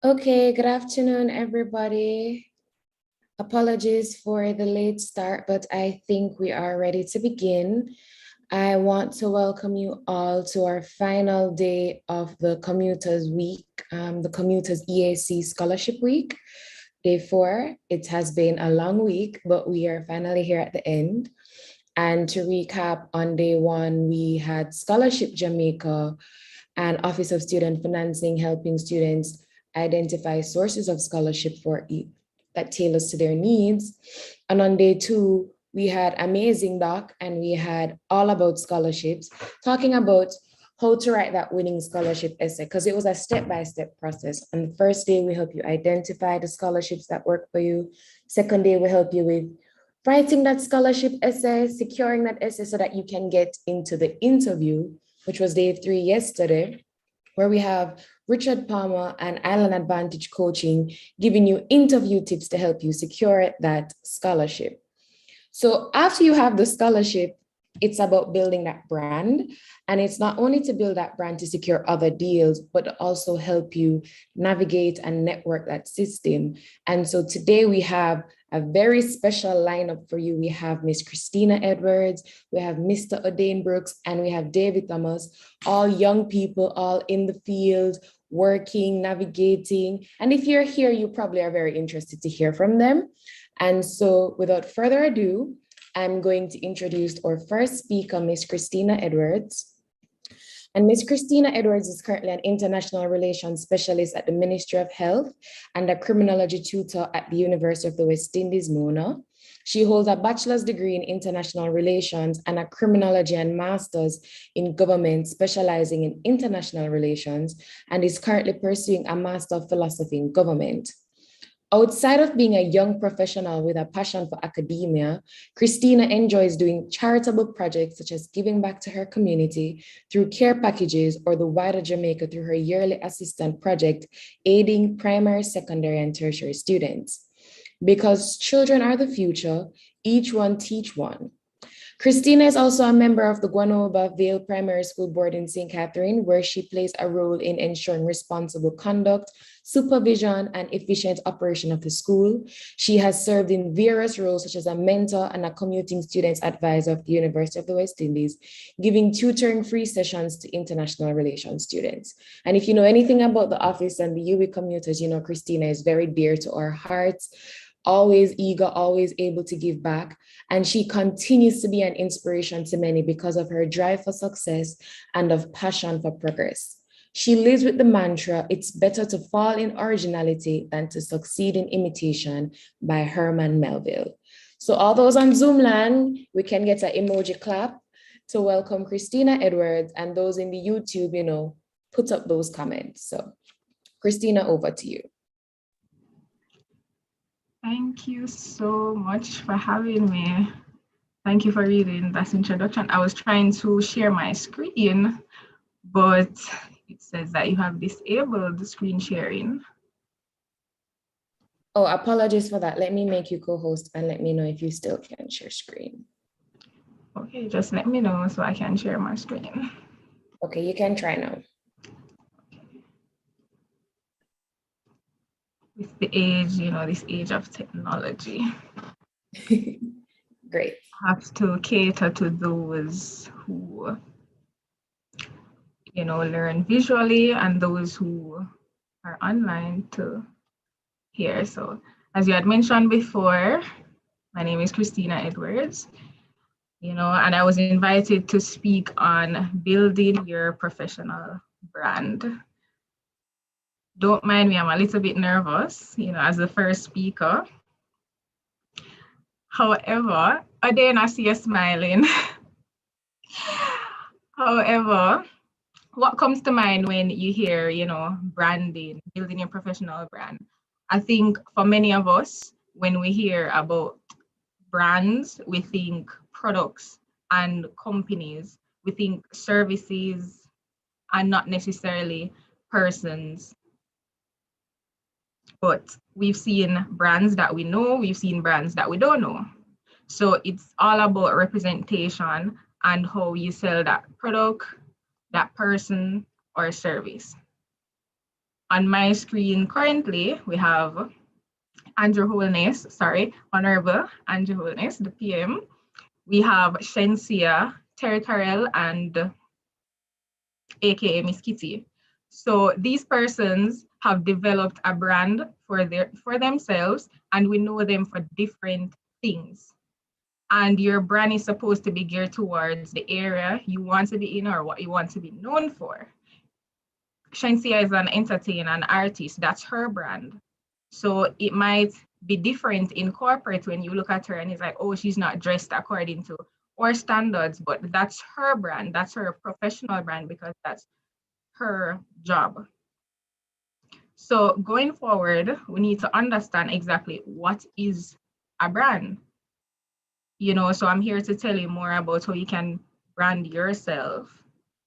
Okay, good afternoon, everybody. Apologies for the late start, but I think we are ready to begin. I want to welcome you all to our final day of the Commuters Week, the Commuters EAC Scholarship Week, day 4. It has been a long week, but we are finally here at the end. And to recap, on day 1, we had Scholarship Jamaica and Office of Student Financing helping students identify sources of scholarship that tailors to their needs. And on day 2, we had Amazing Doc and we had All About Scholarships, talking about how to write that winning scholarship essay, because it was a step-by-step process. On the first day, we help you identify the scholarships that work for you. Second day, we help you with writing that scholarship essay, securing that essay so that you can get into the interview, which was day 3 yesterday, where we have Richard Palmer and Island Advantage Coaching giving you interview tips to help you secure that scholarship. So after you have the scholarship, it's about building that brand. And it's not only to build that brand to secure other deals, but to also help you navigate and network that system. And so today we have a very special lineup for you. We have Miss Christina Edwards, we have Mr. O'Dane Brooks, and we have David Thomas, all young people, all in the field, working, navigating. And if you're here, you probably are very interested to hear from them. And so without further ado, I'm going to introduce our first speaker, Miss Christina Edwards. And Miss Christina Edwards is currently an international relations specialist at the Ministry of Health and a criminology tutor at the University of the West Indies, Mona. She holds a bachelor's degree in international relations and a criminology and master's in government, specializing in international relations, and is currently pursuing a master of philosophy in government. Outside of being a young professional with a passion for academia, Christina enjoys doing charitable projects such as giving back to her community through care packages or the wider Jamaica through her yearly assistant project, aiding primary, secondary, and tertiary students. Because children are the future, each one teach one. Christina is also a member of the Guanova Vale Primary School Board in St. Catherine, where she plays a role in ensuring responsible conduct, supervision, and efficient operation of the school. She has served in various roles, such as a mentor and a commuting students advisor of the University of the West Indies, giving tutoring free sessions to international relations students. And if you know anything about the office and the UWI commuters, you know Christina is very dear to our hearts, always eager, always able to give back. And she continues to be an inspiration to many because of her drive for success and of passion for progress. She lives with the mantra, it's better to fall in originality than to succeed in imitation, by Herman Melville. So all those on Zoom land, we can get an emoji clap to welcome Christina Edwards, and those in the YouTube, put up those comments. So Christina, over to you. Thank you so much for having me. Thank you for reading that introduction. I was trying to share my screen, but it says that you have disabled the screen sharing. Oh, apologies for that. Let me make you co-host and let me know if you still can share screen. Okay, just let me know so I can share my screen. Okay, you can try now. With the age, this age of technology. Great. I have to cater to those who, learn visually and those who are online to hear. So as you had mentioned before, my name is Christina Edwards, and I was invited to speak on building your professional brand. Don't mind me, I'm a little bit nervous, as the first speaker. However, I see you smiling. However, what comes to mind when you hear, branding, building your professional brand? I think for many of us, when we hear about brands, we think products and companies, we think services and not necessarily persons. But we've seen brands that we know, we've seen brands that we don't know. So it's all about representation and how you sell that product, that person, or service. On my screen currently, we have Andrew Holness, Honorable Andrew Holness, the PM. We have Shensia, Terry Carell, and aka Miss Kitty. So these persons have developed a brand for themselves, and we know them for different things. And your brand is supposed to be geared towards the area you want to be in or what you want to be known for. Shensia is an entertainer, an artist. That's her brand. So it might be different in corporate when you look at her and it's like, oh, she's not dressed according to our standards, but that's her brand. That's her professional brand because that's her job. So going forward, we need to understand exactly what is a brand. So I'm here to tell you more about how you can brand yourself.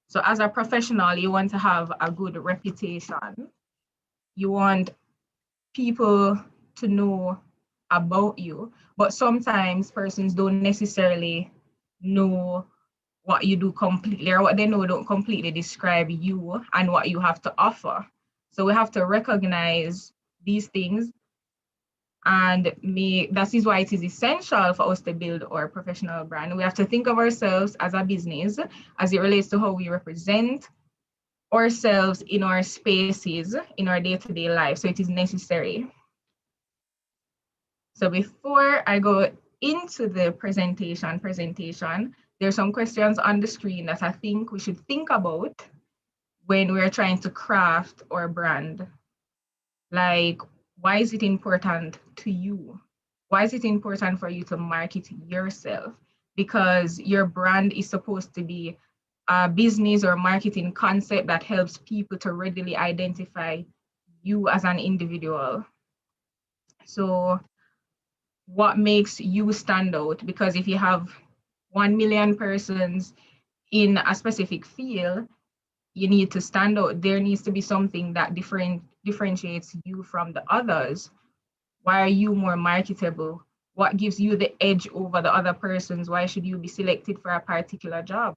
So as a professional, you want to have a good reputation. You want people to know about you, but sometimes persons don't necessarily know what you do completely, or what they know don't completely describe you and what you have to offer. So we have to recognize these things, and that is why it is essential for us to build our professional brand. We have to think of ourselves as a business as it relates to how we represent ourselves in our spaces, in our day-to-day life. So it is necessary. So before I go into the presentation, there's some questions on the screen that I think we should think about when we're trying to craft our brand. Like, why is it important to you? Why is it important for you to market yourself? Because your brand is supposed to be a business or marketing concept that helps people to readily identify you as an individual. So what makes you stand out? Because if you have 1 million persons in a specific field, you need to stand out. There needs to be something that differentiates you from the others. Why are you more marketable? What gives you the edge over the other persons? Why should you be selected for a particular job?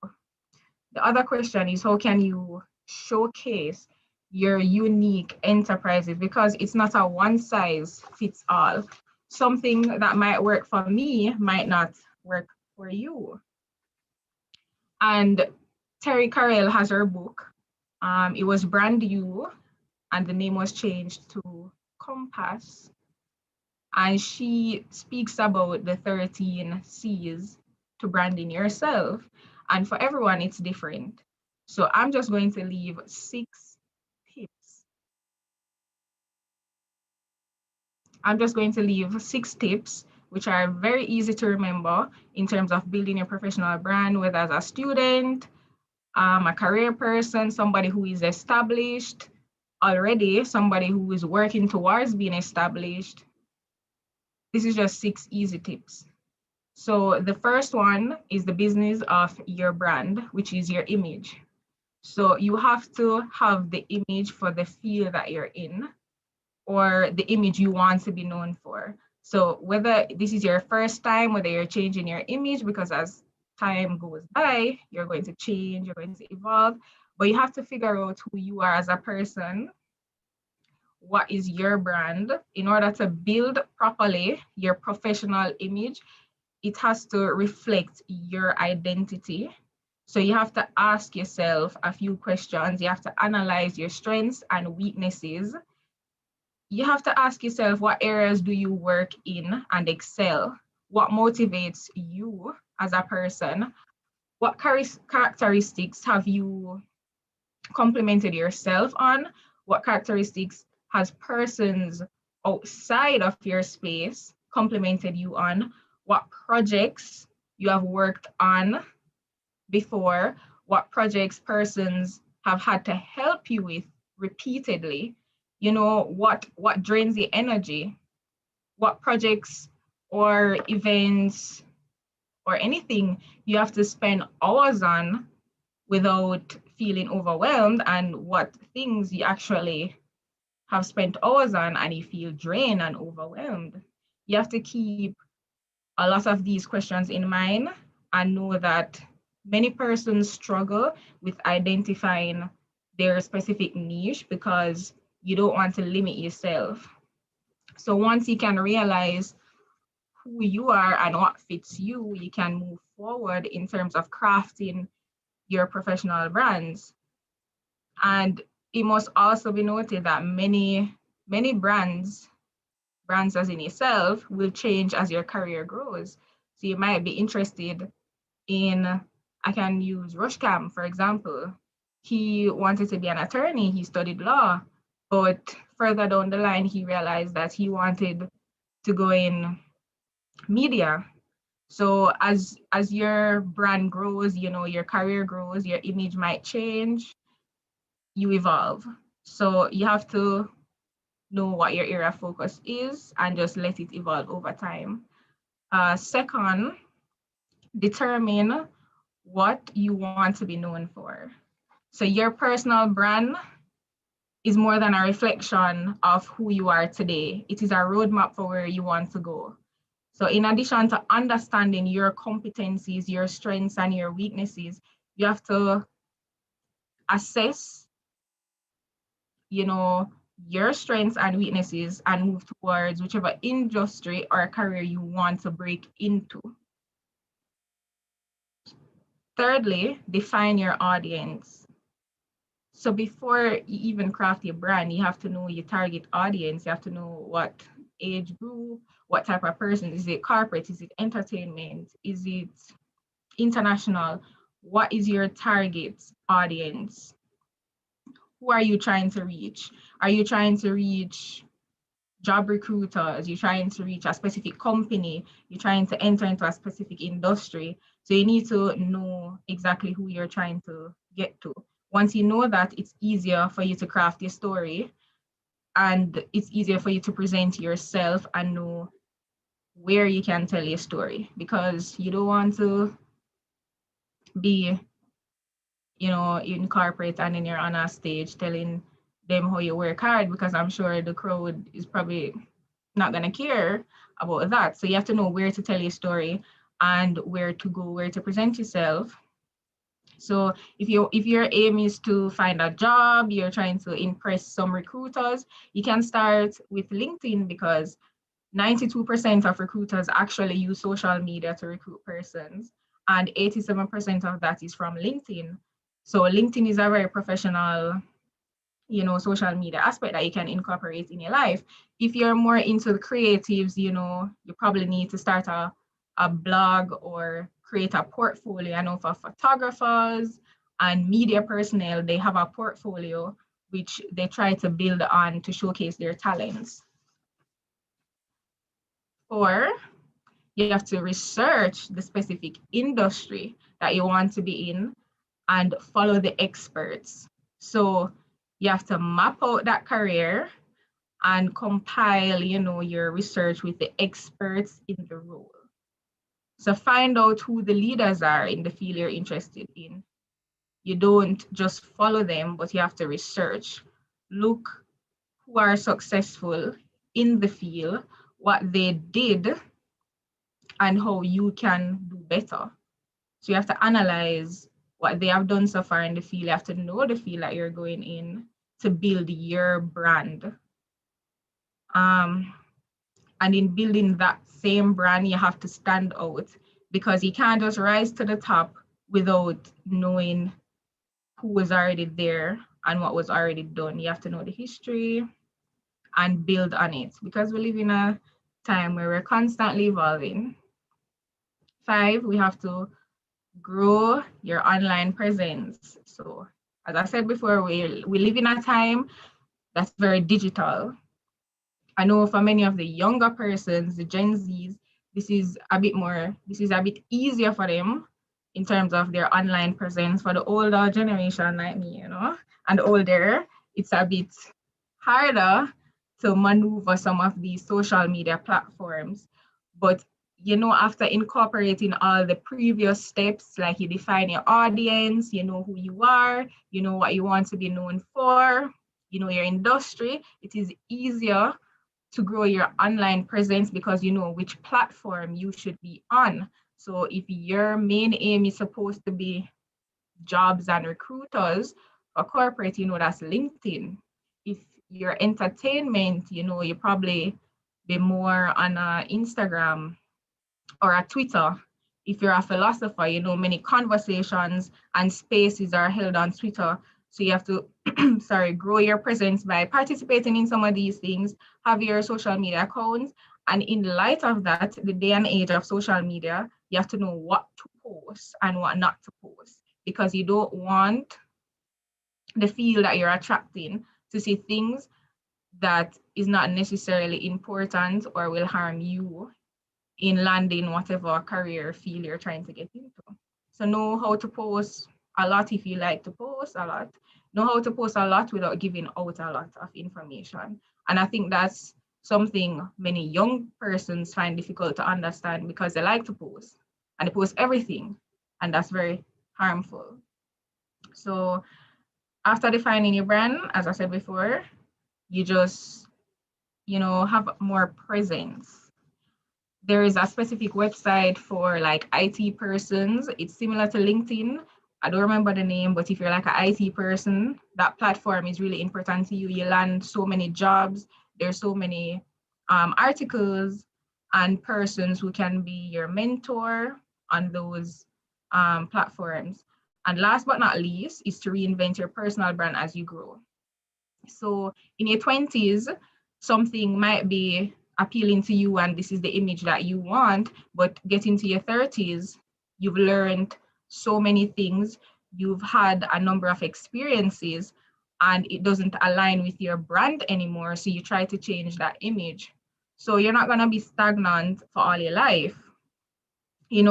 The other question is, how can you showcase your unique enterprises? Because it's not a one size fits all. Something that might work for me might not work for you. And Terry Carell has her book. It was Brand You, and the name was changed to Compass. And she speaks about the 13 C's to branding yourself. And for everyone, it's different. So I'm just going to leave 6 tips. I'm just going to leave 6 tips, which are very easy to remember in terms of building your professional brand, whether as a student, a career person, somebody who is established already, somebody who is working towards being established. This is just 6 easy tips. So the first one is the business of your brand, which is your image. So you have to have the image for the field that you're in, or the image you want to be known for. So whether this is your first time, whether you're changing your image, because as time goes by, you're going to change, you're going to evolve, but you have to figure out who you are as a person. What is your brand? In order to build properly your professional image, it has to reflect your identity. So you have to ask yourself a few questions. You have to analyze your strengths and weaknesses. You have to ask yourself, what areas do you work in and excel? What motivates you as a person? What characteristics have you complimented yourself on? What characteristics has persons outside of your space complimented you on? What projects you have worked on before? What projects persons have had to help you with repeatedly? What drains the energy? What projects or events or anything you have to spend hours on without feeling overwhelmed, and what things you actually have spent hours on and you feel drained and overwhelmed. You have to keep a lot of these questions in mind and know that many persons struggle with identifying their specific niche because you don't want to limit yourself. So once you can realize who you are and what fits you, you can move forward in terms of crafting your professional brands. And it must also be noted that many brands as in yourself will change as your career grows. So you might be interested in, I can use Rushcam, for example. He wanted to be an attorney, he studied law, but further down the line, he realized that he wanted to go in media. So as your brand grows, your career grows, your image might change, you evolve. So you have to know what your area of focus is and just let it evolve over time. Second, determine what you want to be known for. So your personal brand is more than a reflection of who you are today. It is a roadmap for where you want to go. So in addition to understanding your competencies, your strengths, and your weaknesses, you have to assess, your strengths and weaknesses and move towards whichever industry or career you want to break into. Thirdly, define your audience. So before you even craft your brand, you have to know your target audience. You have to know what age group, what type of person. Is it corporate? Is it entertainment? Is it international? What is your target audience? Who are you trying to reach? Are you trying to reach job recruiters? You're trying to reach a specific company? You're trying to enter into a specific industry? So you need to know exactly who you're trying to get to. Once you know that, it's easier for you to craft your story, and it's easier for you to present yourself and know where you can tell your story, because you don't want to be, in corporate and then you're on a stage telling them how you work hard, because I'm sure the crowd is probably not going to care about that. So you have to know where to tell your story and where to go, where to present yourself. So if your aim is to find a job, you're trying to impress some recruiters, you can start with LinkedIn, because 92% of recruiters actually use social media to recruit persons, and 87% of that is from LinkedIn. So LinkedIn is a very professional, social media aspect that you can incorporate in your life. If you're more into the creatives, you probably need to start a blog or create a portfolio. I know for photographers and media personnel, they have a portfolio which they try to build on to showcase their talents. Or you have to research the specific industry that you want to be in and follow the experts. So you have to map out that career and compile, your research with the experts in the role. So find out who the leaders are in the field you're interested in. You don't just follow them, but you have to research. Look who are successful in the field, what they did, and how you can do better. So you have to analyze what they have done so far in the field. You have to know the field that you're going in to build your brand. And in building that same brand, you have to stand out, because you can't just rise to the top without knowing who was already there and what was already done. You have to know the history and build on it, because we live in a time where we're constantly evolving. 5, we have to grow your online presence. So as I said before, we live in a time that's very digital. I know for many of the younger persons, the Gen Zs, this is a bit easier for them in terms of their online presence. For the older generation like me, and older, it's a bit harder to maneuver some of these social media platforms. But after incorporating all the previous steps, like you define your audience, you know who you are, you know what you want to be known for, your industry, it is easier to grow your online presence, because you know which platform you should be on. So if your main aim is supposed to be jobs and recruiters for corporate, that's LinkedIn. If your entertainment, you probably be more on a Instagram or a Twitter. If you're a philosopher, many conversations and spaces are held on Twitter. So you have to, grow your presence by participating in some of these things, have your social media accounts. And in light of that, the day and age of social media, you have to know what to post and what not to post, because you don't want the field that you're attracting to see things that is not necessarily important or will harm you in landing whatever career field you're trying to get into. So know how to post a lot if you like to post a lot. Know how to post a lot without giving out a lot of information. And I think that's something many young persons find difficult to understand, because they like to post and they post everything, and that's very harmful. So after defining your brand, as I said before, you just, have more presence. There is a specific website for like IT persons. It's similar to LinkedIn. I don't remember the name, but if you're like an IT person, that platform is really important to you. You land so many jobs. There's so many articles and persons who can be your mentor on those platforms. And last but not least is to reinvent your personal brand as you grow. So in your 20s, something might be appealing to you and this is the image that you want, but getting to your 30s, you've learned so many things, you've had a number of experiences, and it doesn't align with your brand anymore. So you try to change that image. So you're not going to be stagnant for all your life. We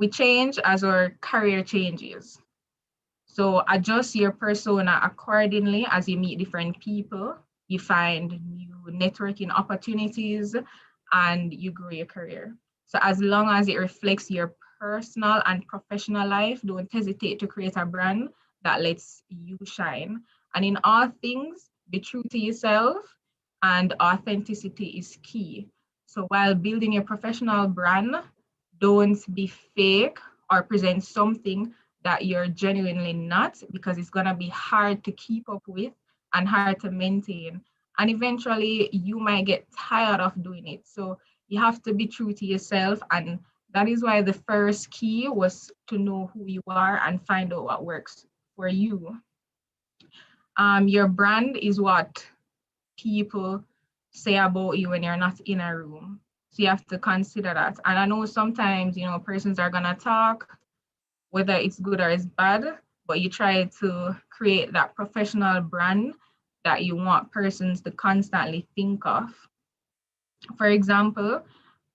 change as our career changes. So adjust your persona accordingly as you meet different people, you find new networking opportunities, and you grow your career. So as long as it reflects your personal and professional life, don't hesitate to create a brand that lets you shine. And in all things, be true to yourself, and authenticity is key. So while building your professional brand, don't be fake or present something that you're genuinely not, because it's going to be hard to keep up with and hard to maintain. And eventually you might get tired of doing it. So you have to be true to yourself. And that is why the first key was to know who you are and find out what works for you. Your brand is what people say about you when you're not in a room. So you have to consider that. And I know sometimes, persons are going to talk, whether it's good or it's bad, but you try to create that professional brand that you want persons to constantly think of. For example,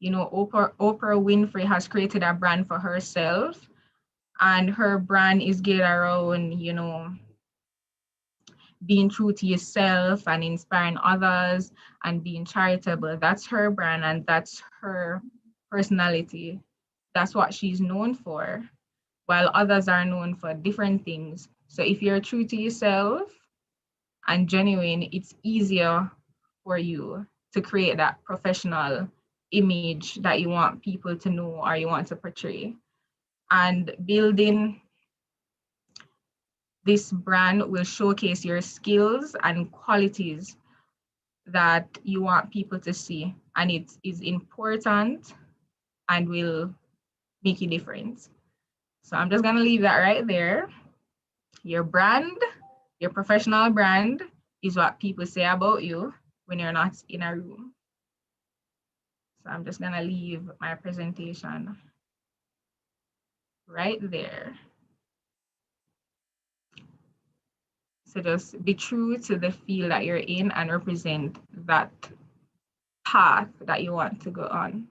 Oprah Winfrey has created a brand for herself, and her brand is geared around, being true to yourself and inspiring others and being charitable. That's her brand and that's her personality. That's what she's known for, while others are known for different things. So if you're true to yourself and genuine, it's easier for you to create that professional image that you want people to know or you want to portray. And building this brand will showcase your skills and qualities that you want people to see. And it is important and will make a difference. So I'm just gonna leave that right there. Your brand, your professional brand, is what people say about you when you're not in a room. So I'm just gonna leave my presentation right there. So just be true to the field that you're in and represent that path that you want to go on.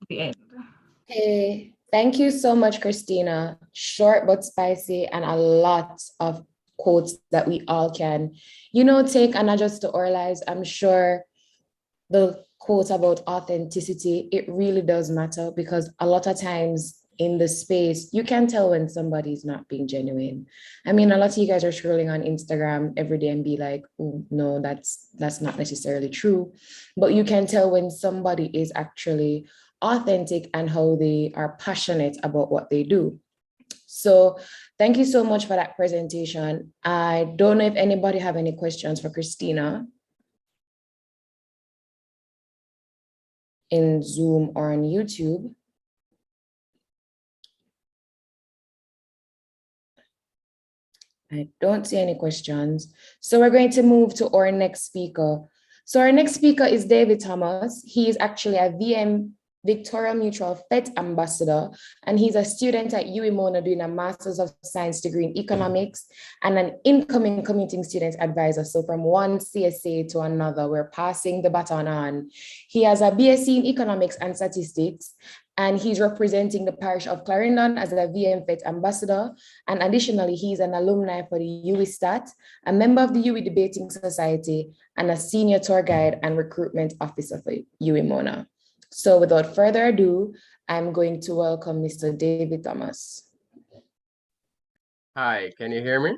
The end. Hey, thank you so much, Christina. Short but spicy and a lot of quotes that we all can, take and adjust to our lives. I'm sure the quote about authenticity, it really does matter, because a lot of times in the space, you can tell when somebody's not being genuine. I mean, a lot of you guys are scrolling on Instagram every day and be like, oh, no, that's not necessarily true. But you can tell when somebody is actually authentic and how they are passionate about what they do. So thank you so much for that presentation. I don't know if anybody have any questions for Christina in Zoom or on YouTube. I don't see any questions. So we're going to move to our next speaker. So our next speaker is David Thomas. He is actually a VM Victoria Mutual FET ambassador, and he's a student at UWI Mona doing a Master's of Science degree in Economics and an incoming commuting student advisor. So from one CSA to another, we're passing the baton on. He has a BSc in Economics and Statistics, and he's representing the parish of Clarendon as a VM FET ambassador. And additionally, he's an alumni for the UWI Stat, a member of the UWI Debating Society, and a senior tour guide and recruitment officer for UWI Mona. So without further ado, I'm going to welcome Mr. David Thomas. Hi, can you hear me?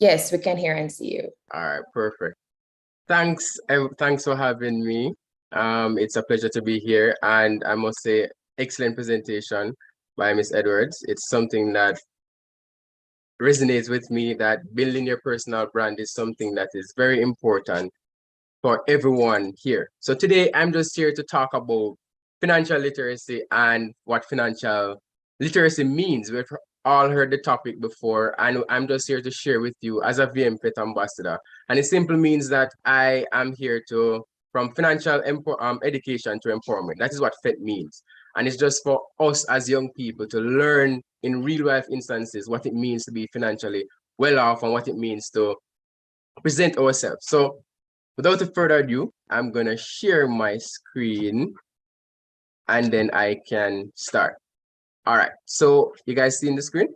Yes, we can hear and see you. All right, perfect. Thanks for having me. It's a pleasure to be here, and I must say, excellent presentation by Ms. Edwards. It's something that resonates with me, that building your personal brand is something that is very important for everyone here. So today I'm just here to talk about financial literacy and what financial literacy means. We've all heard the topic before, and I'm just here to share with you as a VM FET ambassador. And it simply means that I am here to, from financial education to empowerment. That is what FET means. And it's just for us as young people to learn in real life instances what it means to be financially well off and what it means to present ourselves. So without further ado, I'm gonna share my screen and then I can start. All right, so you guys seeing the screen?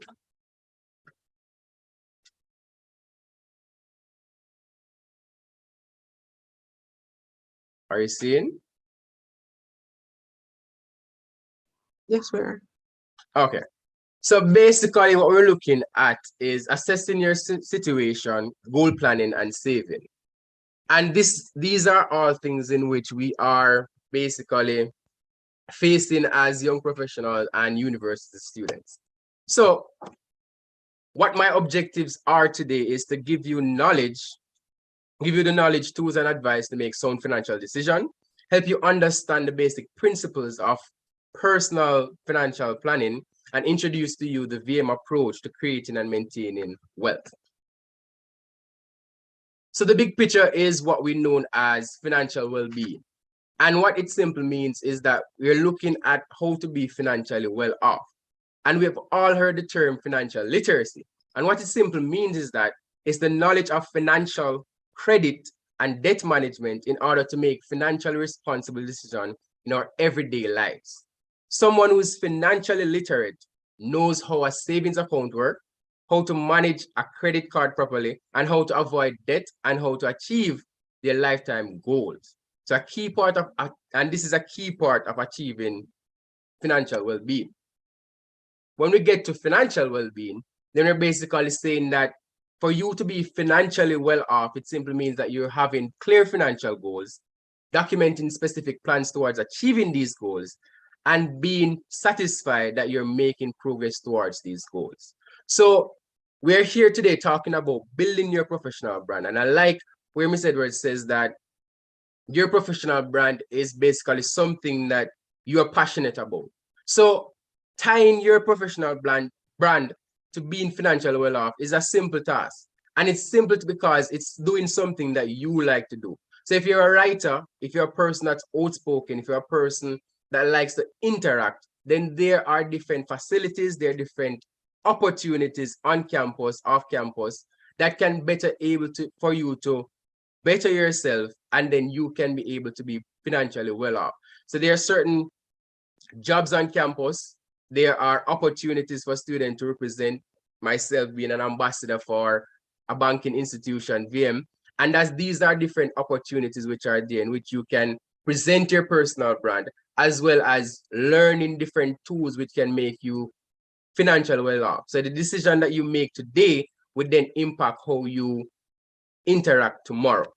Are you seeing? Yes, we are. Okay, so basically what we're looking at is assessing your situation, goal planning, and saving. And these are all things in which we are basically facing as young professionals and university students. So what my objectives are today is to give you knowledge, give you the knowledge, tools, and advice to make sound financial decision, help you understand the basic principles of personal financial planning, and introduce to you the VM approach to creating and maintaining wealth. So the big picture is what we know as financial well-being. And what it simply means is that we're looking at how to be financially well off. And we've all heard the term financial literacy. And what it simply means is that it's the knowledge of financial credit and debt management in order to make financially responsible decisions in our everyday lives. Someone who's financially literate knows how a savings account works, how to manage a credit card properly, and how to avoid debt and how to achieve their lifetime goals. So a key part of, and this is a key part of achieving financial well-being. When we get to financial well-being, then we're basically saying that for you to be financially well off, it simply means that you're having clear financial goals, documenting specific plans towards achieving these goals, and being satisfied that you're making progress towards these goals. So we're here today talking about building your professional brand. And I like where Ms. Edwards says that your professional brand is basically something that you are passionate about. So tying your professional brand to being financially well off is a simple task. And it's simple because it's doing something that you like to do. So if you're a writer, if you're a person that's outspoken, if you're a person that likes to interact, then there are different facilities, there are different opportunities on campus, off campus, that can better able to, for you to better yourself, and then you can be able to be financially well off. So there are certain jobs on campus. There are opportunities for students to represent, myself being an ambassador for a banking institution, VM. And as these are different opportunities which are there in which you can present your personal brand, as well as learning different tools which can make you financially well off. So the decision that you make today would then impact how you interact tomorrow.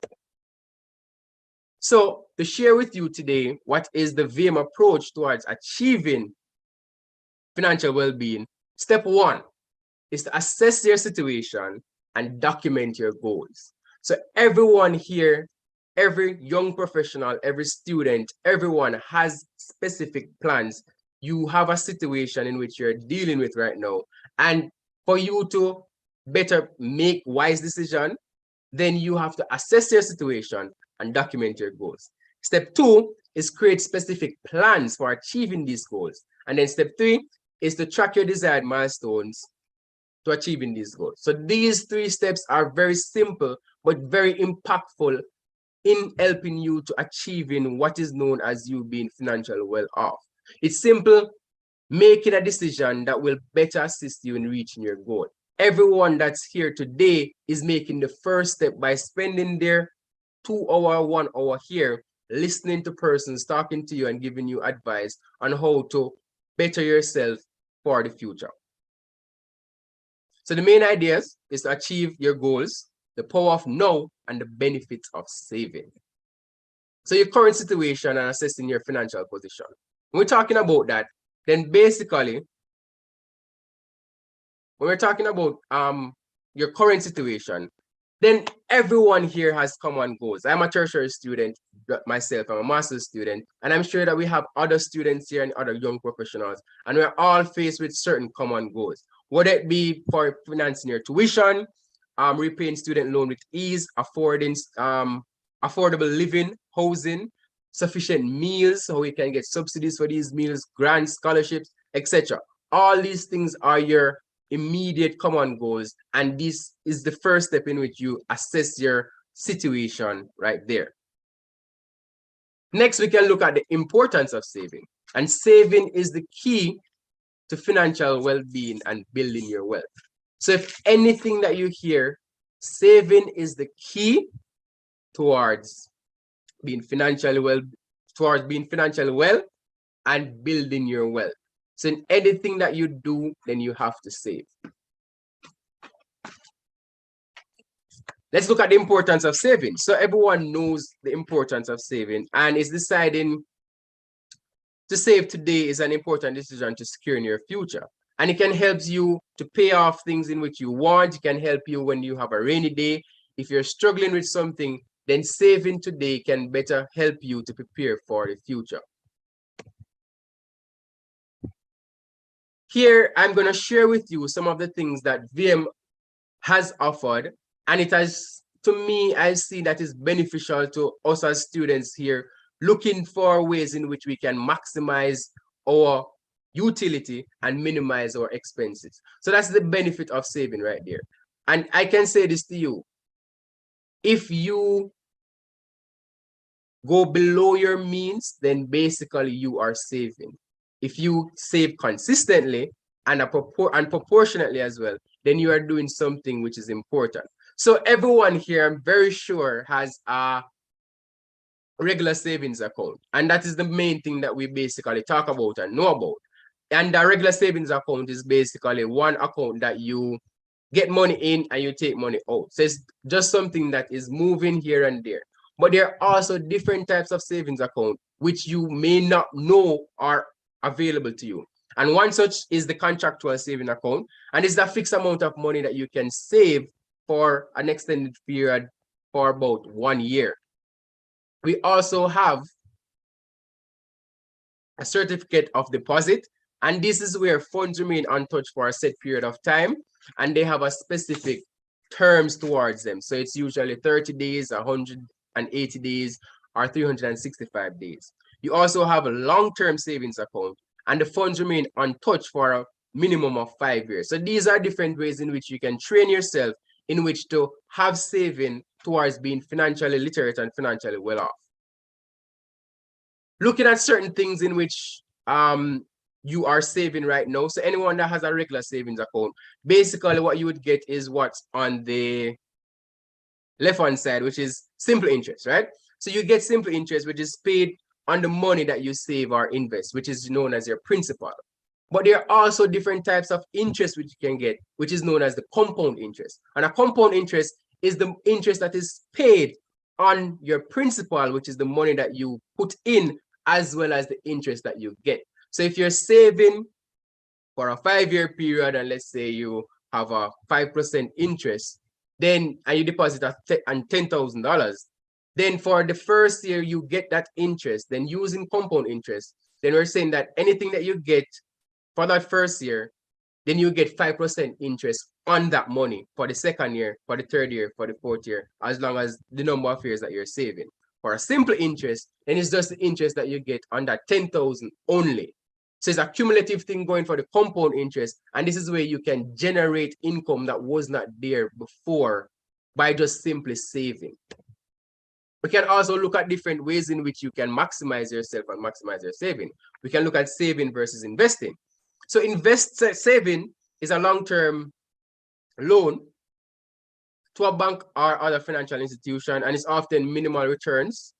So to share with you today, what is the VM approach towards achieving financial well-being. Step one is to assess your situation and document your goals. So everyone here, every young professional, every student, everyone has specific plans. You have a situation in which you're dealing with right now. And for you to better make wise decision, then you have to assess your situation and document your goals. Step two is create specific plans for achieving these goals. And then step three is to track your desired milestones to achieving these goals. So these three steps are very simple, but very impactful in helping you to achieving what is known as you being financially well off. It's simple, making a decision that will better assist you in reaching your goal. Everyone that's here today is making the first step by spending their 2 hour, 1 hour here, listening to persons, talking to you and giving you advice on how to better yourself for the future. So the main ideas is to achieve your goals, the power of now, and the benefits of saving. So your current situation and assessing your financial position. When we're talking about that, then basically, when we're talking about your current situation, then everyone here has common goals. I'm a tertiary student myself, I'm a master's student, and I'm sure that we have other students here and other young professionals, and we're all faced with certain common goals. Whether it be for financing your tuition, repaying student loan with ease, affording affordable living, housing, sufficient meals, so we can get subsidies for these meals, grants, scholarships, etc. All these things are your immediate common goals, and this is the first step in which you assess your situation right there. Next, we can look at the importance of saving, and saving is the key to financial well-being and building your wealth. So if anything that you hear, saving is the key towards being financially well, and building your wealth. So in anything that you do, then you have to save. Let's look at the importance of saving. So everyone knows the importance of saving and is deciding to save today is an important decision to secure in your future. And it can help you to pay off things in which you want. It can help you when you have a rainy day. If you're struggling with something, then saving today can better help you to prepare for the future. Here, I'm going to share with you some of the things that VM has offered. And it has, to me, I see that is beneficial to us as students here, looking for ways in which we can maximize our utility and minimize our expenses. So that's the benefit of saving right there. And I can say this to you, if you go below your means, then basically you are saving. If you save consistently and proportionately as well, then you are doing something which is important. So everyone here, I'm very sure, has a regular savings account. And that is the main thing that we basically talk about and know about. And the regular savings account is basically one account that you get money in and you take money out. So it's just something that is moving here and there. But there are also different types of savings account which you may not know are available to you. And one such is the contractual saving account. And it's a fixed amount of money that you can save for an extended period for about 1 year. We also have a certificate of deposit, and this is where funds remain untouched for a set period of time, and they have a specific terms towards them. So it's usually 30 days, 180 days, or 365 days. You also have a long-term savings account, and the funds remain untouched for a minimum of 5 years. So these are different ways in which you can train yourself in which to have saving towards being financially literate and financially well off. Looking at certain things in which you are saving right now. So anyone that has a regular savings account, basically what you would get is what's on the left-hand side, which is simple interest, right? So you get simple interest, which is paid on the money that you save or invest, which is known as your principal. But there are also different types of interest which you can get, which is known as the compound interest. And a compound interest is the interest that is paid on your principal, which is the money that you put in, as well as the interest that you get. So if you're saving for a 5-year period, and let's say you have a 5% interest, then and you deposit $10,000, then for the first year you get that interest, then using compound interest, then we're saying that anything that you get for that first year, then you get 5% interest on that money for the second year, for the third year, for the fourth year, as long as the number of years that you're saving. For a simple interest, then it's just the interest that you get on that 10,000 only. So it's a cumulative thing going for the compound interest, and this is where you can generate income that was not there before by just simply saving. We can also look at different ways in which you can maximize yourself and maximize your saving. We can look at saving versus investing. So saving is a long-term loan to a bank or other financial institution, and it's often minimal returns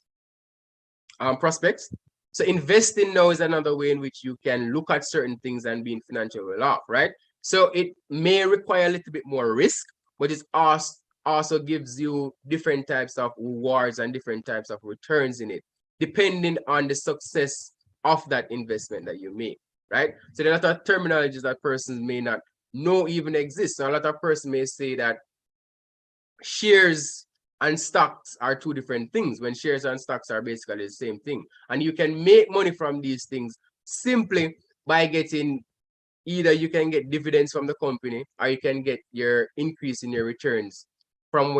prospects. So investing now is another way in which you can look at certain things and being financially well off, right? So it may require a little bit more risk, but it also gives you different types of rewards and different types of returns in it, depending on the success of that investment that you make, right? So there are a lot of terminologies that persons may not know even exist. So a lot of persons may say that shares and stocks are two different things, when shares and stocks are basically the same thing. And you can make money from these things simply by getting, either you can get dividends from the company, or you can get your increase in your returns from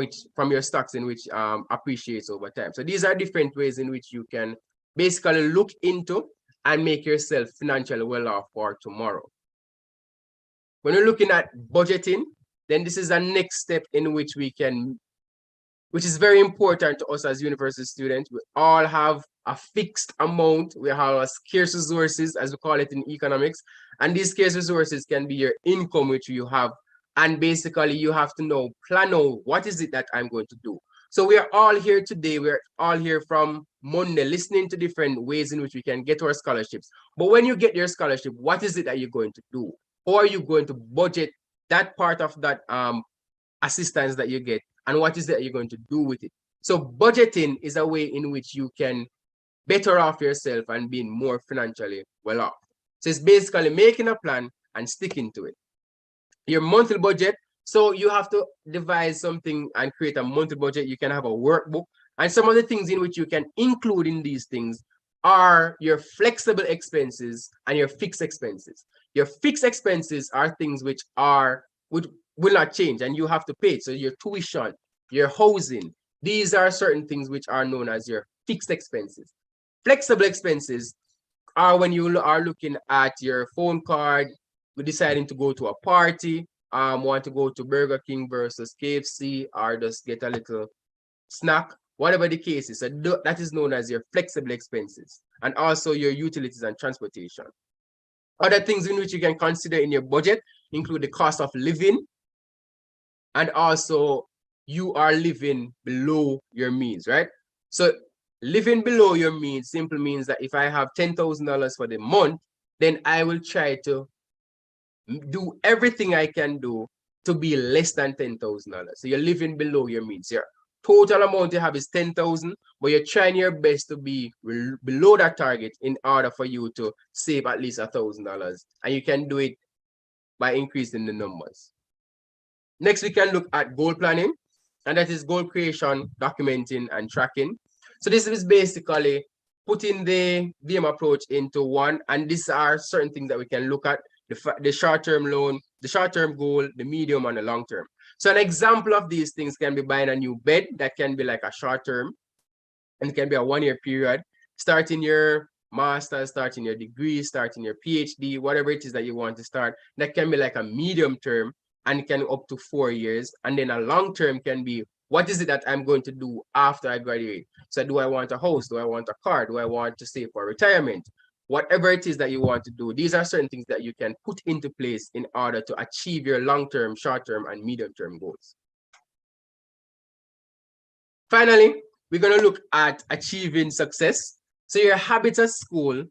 your stocks, in which appreciates over time. So these are different ways in which you can basically look into and make yourself financially well off for tomorrow. When you're looking at budgeting, then this is a next step in which which is very important to us as university students. We all have a fixed amount. We have scarce resources, as we call it in economics. And these scarce resources can be your income, which you have. And basically, you have to plan out, what is it that I'm going to do? So we are all here today. We're all here from Monday, listening to different ways in which we can get our scholarships. But when you get your scholarship, what is it that you're going to do? How are you going to budget that part of that assistance that you get? And what is it that you're going to do with it? So budgeting is a way in which you can better off yourself and being more financially well off. So it's basically making a plan and sticking to it. Your monthly budget, so you have to devise something and create a monthly budget. You can have a workbook, and some of the things in which you can include in these things are your flexible expenses and your fixed expenses. Your fixed expenses are things which will not change and you have to pay. So your tuition, your housing, these are certain things which are known as your fixed expenses. Flexible expenses are when you are looking at your phone card, we're deciding to go to a party, want to go to Burger King versus KFC, or just get a little snack, whatever the case is. So that is known as your flexible expenses, and also your utilities and transportation. Other things in which you can consider in your budget include the cost of living, and also you are living below your means, right? So living below your means simply means that if I have $10,000 for the month, then I will try to do everything I can do to be less than $10,000. So you're living below your means. Your total amount you have is 10,000, but you're trying your best to be below that target in order for you to save at least $1,000. And you can do it by increasing the numbers. Next, we can look at goal planning, and that is goal creation, documenting, and tracking. So this is basically putting the VM approach into one, and these are certain things that we can look at: the short-term loan, the short-term goal, the medium, and the long-term. So an example of these things can be buying a new bed. That can be like a short-term, and it can be a 1-year period. Starting your master's, starting your degree, starting your PhD, whatever it is that you want to start. That can be like a medium term, and it can up to 4 years. And then a long term can be, what is it that I'm going to do after I graduate? So do I want a house? Do I want a car? Do I want to save for retirement? Whatever it is that you want to do, these are certain things that you can put into place in order to achieve your long-term, short-term, and medium-term goals. Finally, we're going to look at achieving success. So your habits at school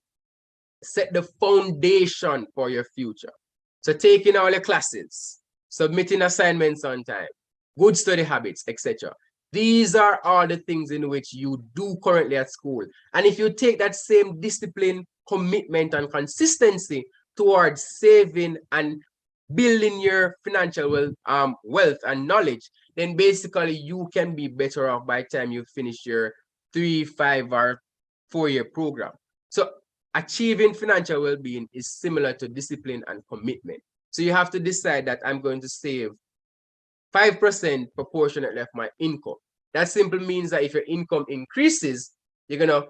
set the foundation for your future. So taking all your classes, submitting assignments on time, good study habits, etc. These are all the things in which you do currently at school. And if you take that same discipline, commitment, and consistency towards saving and building your financial wealth and knowledge, then basically you can be better off by the time you finish your 3, 5, or 4-year program. So achieving financial well-being is similar to discipline and commitment. So you have to decide that I'm going to save 5% proportionately of my income. That simply means that if your income increases, you're gonna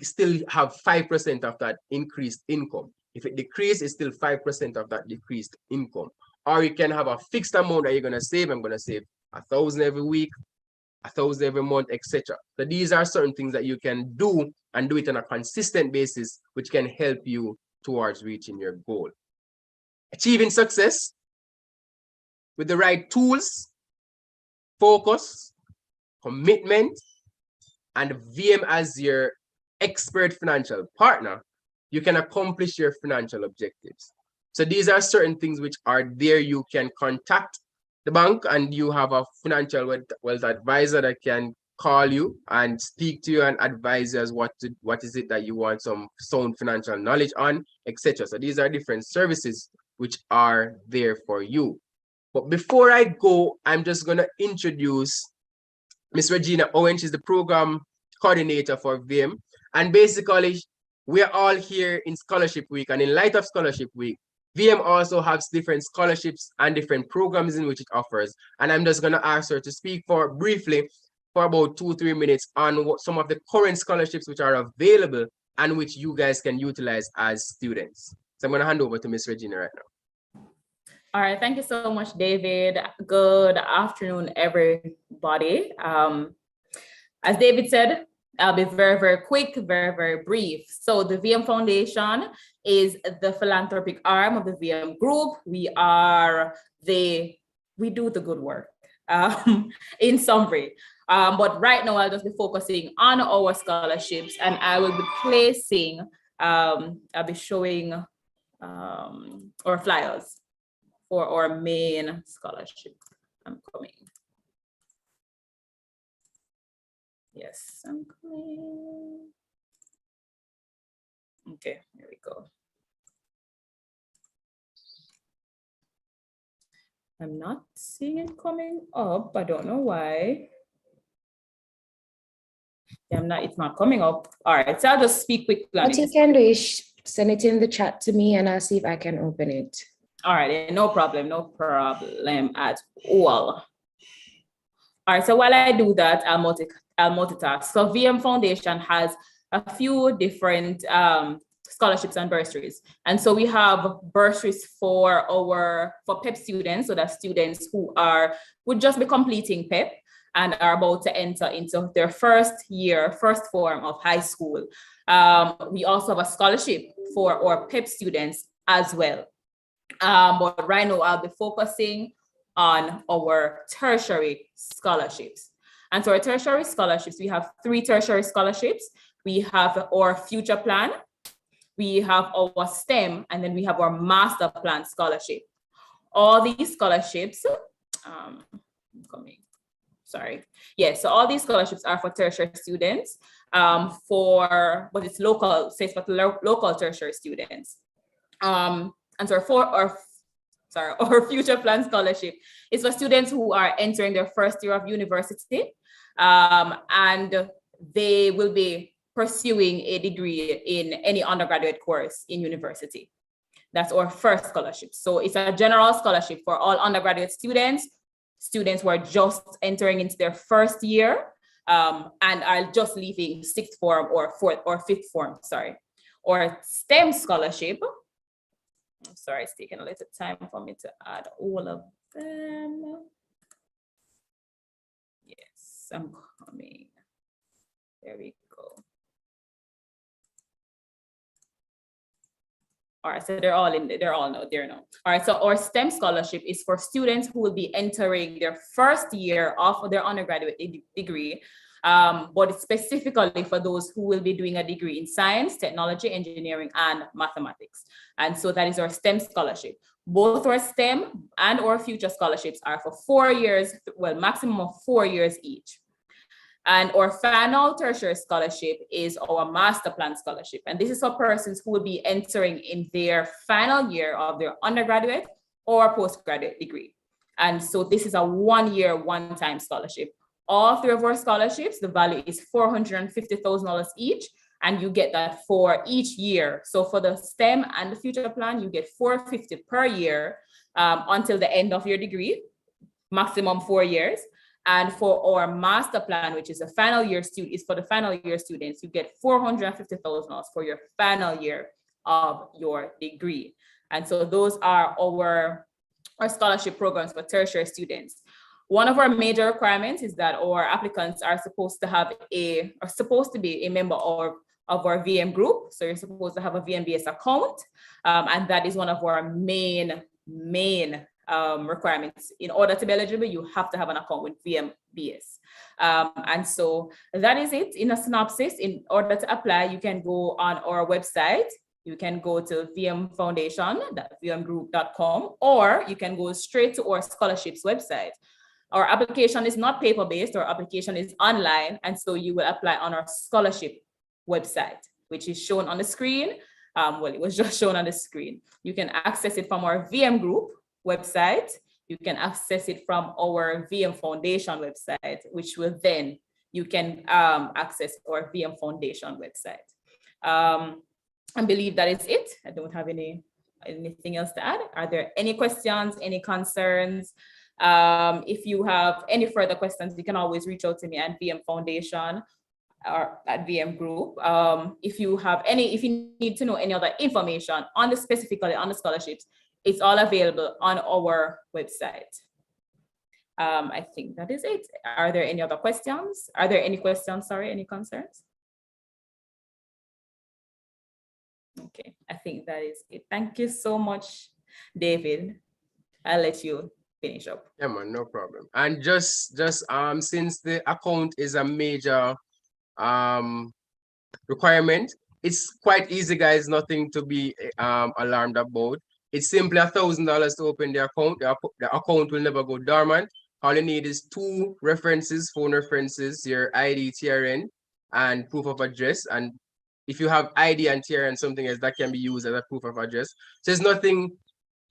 still have 5% of that increased income. If it decreases, it's still 5% of that decreased income. Or you can have a fixed amount that you're gonna save. I'm gonna save 1,000 every week, 1,000 every month, etc. So these are certain things that you can do and do it on a consistent basis, which can help you towards reaching your goal. Achieving success with the right tools, focus, commitment, and VM as your expert financial partner, you can accomplish your financial objectives. So these are certain things which are there. You can contact the bank and you have a financial wealth advisor that can call you and speak to you and advise you as what is it that you want some sound financial knowledge on, etc. So these are different services which are there for you. But before I go, I'm just going to introduce Miss Regina Owen. She's the program coordinator for VM. And basically, we're all here in Scholarship Week. And in light of Scholarship Week, VM also has different scholarships and different programs in which it offers. And I'm just going to ask her to speak briefly for about 2-3 minutes on what some of the current scholarships which are available and which you guys can utilize as students. So I'm going to hand over to Miss Regina right now. All right, thank you so much, David. Good afternoon, everybody. As David said, I'll be very, very quick, very, very brief. So the VM Foundation is the philanthropic arm of the VM Group. We do the good work, in summary. But right now, I'll just be focusing on our scholarships, and I will be placing, I'll be showing our flyers for our main scholarship. I'm coming. Yes, I'm coming. Okay, here we go. I'm not seeing it coming up. I don't know why. It's not coming up. All right, so I'll just speak quickly. What you can do is send it in the chat to me and I'll see if I can open it. All right, no problem at all. All right, so while I do that, I'll multitask. So VM Foundation has a few different scholarships and bursaries. And so we have bursaries for PEP students, so that's students who would just be completing PEP and are about to enter into their first form of high school. We also have a scholarship for our PEP students as well. But right now I'll be focusing on our tertiary scholarships. And so our tertiary scholarships, we have 3 tertiary scholarships. We have our future plan, we have our STEM, and then we have our master plan scholarship. All these scholarships, so all these scholarships are for tertiary students, but it's local, so it's for local tertiary students. And so our future plan scholarship is for students who are entering their first year of university, and they will be pursuing a degree in any undergraduate course in university. That's our first scholarship. So it's a general scholarship for all undergraduate students who are just entering into their first year, and are just leaving 6th form or 5th form, Or STEM scholarship. I'm sorry, it's taking a little time for me to add all of them. Yes, I'm coming. There we go. All right, so they're all there now. All right, so our STEM scholarship is for students who will be entering their first year of their undergraduate degree, but it's specifically for those who will be doing a degree in science, technology, engineering, and mathematics. And so that is our STEM scholarship. Both our STEM and our future scholarships are for 4 years, well, maximum of 4 years each. And our final tertiary scholarship is our master plan scholarship. And this is for persons who will be entering in their final year of their undergraduate or postgraduate degree. And so this is a 1-year, one-time scholarship. All 3 of our scholarships, the value is $450,000 each, and you get that for each year. So for the STEM and the future plan, you get $450 per year until the end of your degree, maximum 4 years. And for our master plan, which is a final year student, is for the final year students, you get $450,000 for your final year of your degree. And so those are our scholarship programs for tertiary students. One of our major requirements is that our applicants are supposed to be a member of our VM group. So you're supposed to have a VMBS account. And that is one of our main requirements. In order to be eligible, you have to have an account with VMBS. And so that is it in a synopsis. In order to apply, you can go on our website. You can go to vmfoundation.vmgroup.com, or you can go straight to our scholarships website. Our application is not paper-based, our application is online, and so you will apply on our scholarship website, which is shown on the screen. Well, it was just shown on the screen. You can access it from our VM group website. You can access it from our VM Foundation website, which will then, you can access our VM Foundation website. I believe that is it. I don't have anything else to add. Are there any questions, any concerns? If you have any further questions, you can always reach out to me at VM Foundation or at VM Group. If you need to know any other information specifically on the scholarships, it's all available on our website. I think that is it. Are there any other questions? Are there any questions? Sorry, any concerns? Okay, I think that is it. Thank you so much, David. I'll let you finish up. Yeah, man, no problem. And just since the account is a major requirement, it's quite easy, guys. Nothing to be alarmed about. It's simply $1,000 to open the account. The account will never go dormant. All you need is 2 references, phone references, your ID, TRN, and proof of address. And if you have ID and TRN, something else, that can be used as a proof of address. So there's nothing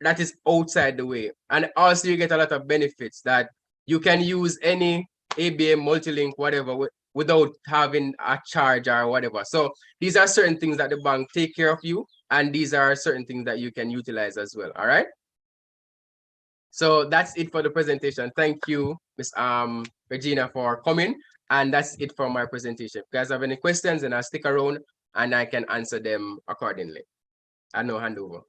that is outside the way. And also you get a lot of benefits that you can use any ABM, Multilink, whatever, without having a charge or whatever. So these are certain things that the bank take care of you, and these are certain things that you can utilize as well. All right. So that's it for the presentation. Thank you, Ms. Regina, for coming. And that's it for my presentation. If you guys have any questions, then I'll stick around and I can answer them accordingly. I know, hand over.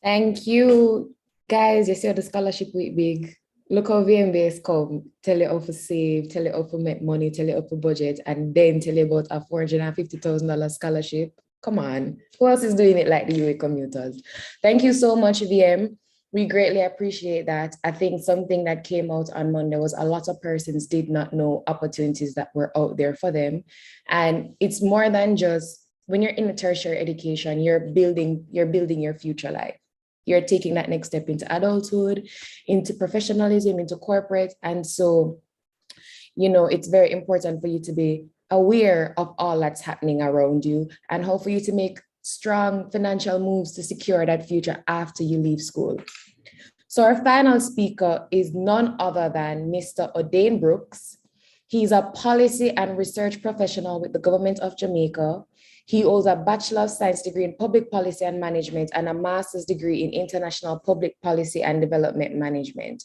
Thank you, guys. You see how the scholarship week big. Look how VMBS come, tell you how to save, tell you how to make money, tell you how to budget, and then tell you about a $450,000 scholarship. Come on, who else is doing it like the UA commuters? Thank you so much, VM. We greatly appreciate that. I think something that came out on Monday was a lot of persons did not know opportunities that were out there for them. And it's more than just, when you're in a tertiary education, you're building your future life. You're taking that next step into adulthood, into professionalism, into corporate. And so, it's very important for you to be aware of all that's happening around you and how for you to make strong financial moves to secure that future after you leave school. So our final speaker is none other than Mr. O'Dane Brooks. He's a policy and research professional with the government of Jamaica. He holds a Bachelor of Science degree in Public Policy and Management and a Master's degree in International Public Policy and Development Management.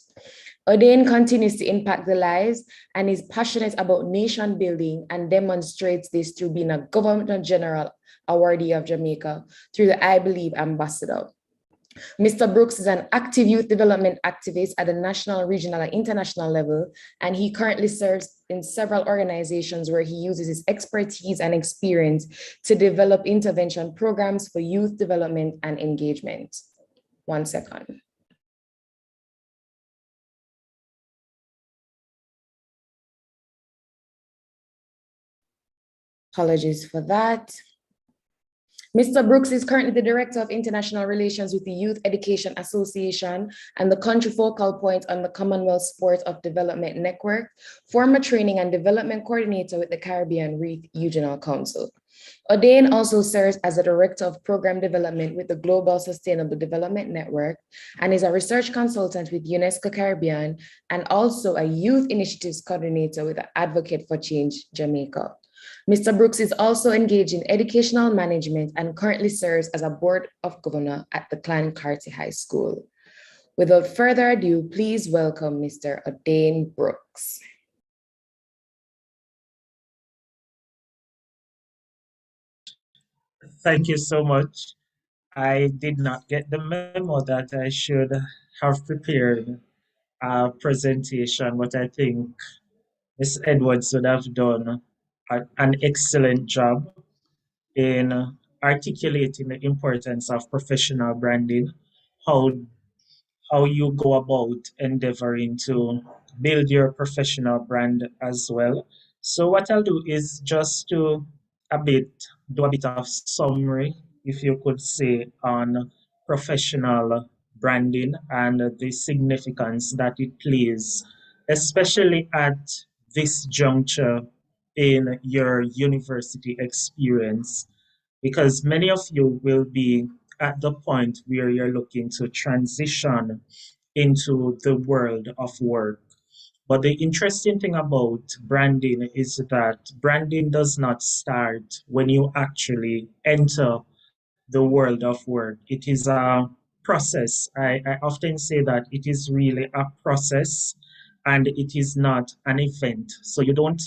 O'Dane continues to impact the lives and is passionate about nation building and demonstrates this through being a Governor General Awardee of Jamaica through the I Believe Ambassador. Mr. Brooks is an active youth development activist at the national, regional, and international level, and he currently serves in several organizations where he uses his expertise and experience to develop intervention programs for youth development and engagement. 1 second. Apologies for that. Mr. Brooks is currently the Director of International Relations with the Youth Education Association and the country focal point on the Commonwealth Sport of Development Network, former training and development coordinator with the Caribbean Regional Council. O'Dane also serves as a Director of Program Development with the Global Sustainable Development Network and is a research consultant with UNESCO Caribbean and also a Youth Initiatives Coordinator with the Advocate for Change Jamaica. Mr. Brooks is also engaged in educational management and currently serves as a Board of Governor at the Clancarty High School. Without further ado, please welcome Mr. O'Dane Brooks. Thank you so much. I did not get the memo that I should have prepared a presentation, but I think Ms. Edwards would have done an excellent job in articulating the importance of professional branding, how you go about endeavoring to build your professional brand as well. So what I'll do is just do a bit of summary, if you could say, on professional branding and the significance that it plays, especially at this juncture in your university experience, because many of you will be at the point where you're looking to transition into the world of work. But the interesting thing about branding is that branding does not start when you actually enter the world of work. It is a process. I often say that it is really a process and it is not an event. So you don't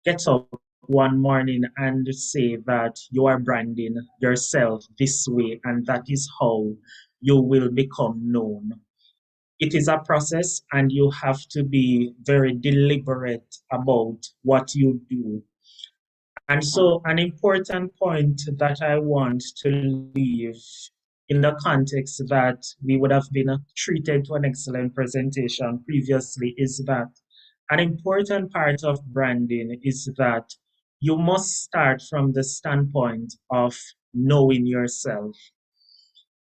get up one morning and say that you are branding yourself this way and that is how you will become known. It is a process and you have to be very deliberate about what you do. And so an important point that I want to leave in the context that we would have been treated to an excellent presentation previously is that an important part of branding is that you must start from the standpoint of knowing yourself.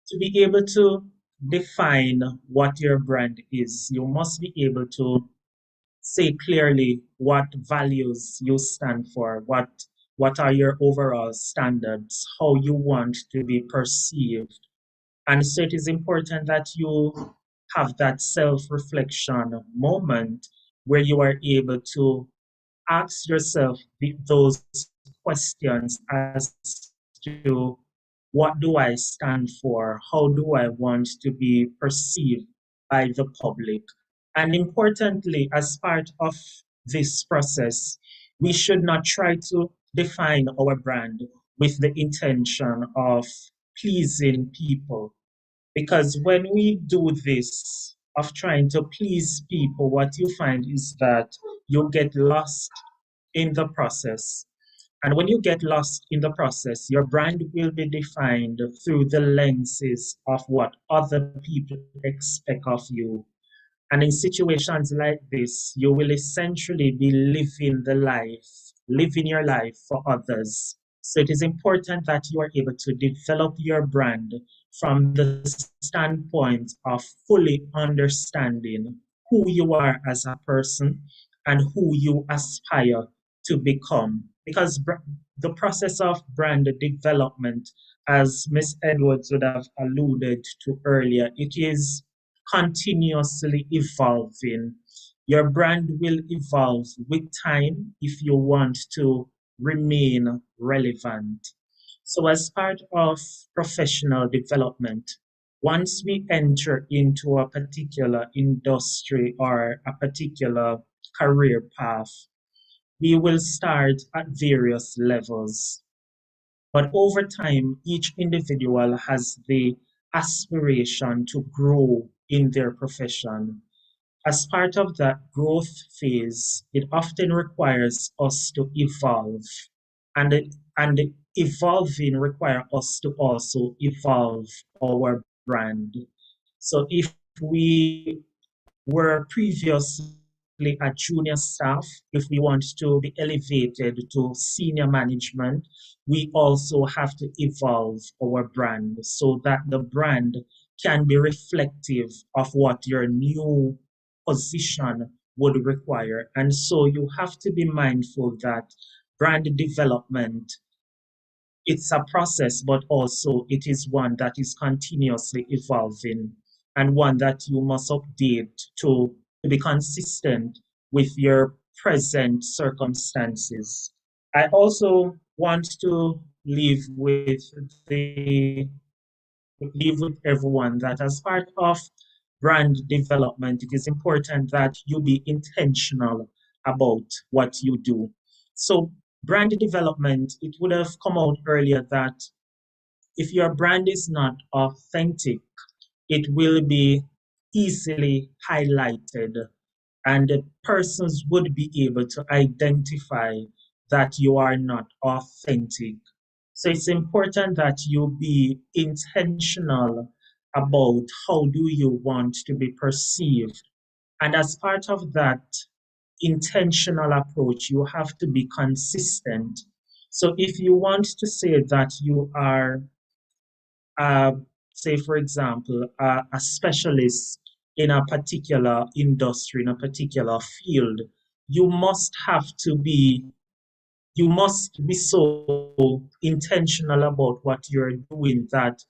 To be able to define what your brand is, you must be able to say clearly what values you stand for, what are your overall standards, how you want to be perceived. And so it is important that you have that self-reflection moment where you are able to ask yourself those questions as to what do I stand for? How do I want to be perceived by the public? And importantly, as part of this process, we should not try to define our brand with the intention of pleasing people. Because when we do this, of trying to please people, what you find is that you get lost in the process. And when you get lost in the process, your brand will be defined through the lenses of what other people expect of you. And in situations like this, you will essentially be living your life for others. So it is important that you are able to develop your brand from the standpoint of fully understanding who you are as a person and who you aspire to become. Because the process of brand development, as Ms. Edwards would have alluded to earlier, it is continuously evolving. Your brand will evolve with time if you want to remain relevant. So as part of professional development, once we enter into a particular industry or a particular career path, we will start at various levels. But over time, each individual has the aspiration to grow in their profession. As part of that growth phase, it often requires us to evolve. And evolving requires us to also evolve our brand. So if we were previously a junior staff, if we want to be elevated to senior management, we also have to evolve our brand so that the brand can be reflective of what your new position would require. And so you have to be mindful that brand development, it's a process, but also it is one that is continuously evolving and one that you must update to be consistent with your present circumstances. I also want to the leave with everyone that as part of brand development, it is important that you be intentional about what you do. So brand development, it would have come out earlier that if your brand is not authentic, it will be easily highlighted and persons would be able to identify that you are not authentic. So it's important that you be intentional about how do you want to be perceived. And as part of that intentional approach, you have to be consistent. So if you want to say that you are uh, say, for example, a specialist in a particular industry, in a particular field, you must have to be, you must be so intentional about what you're doing that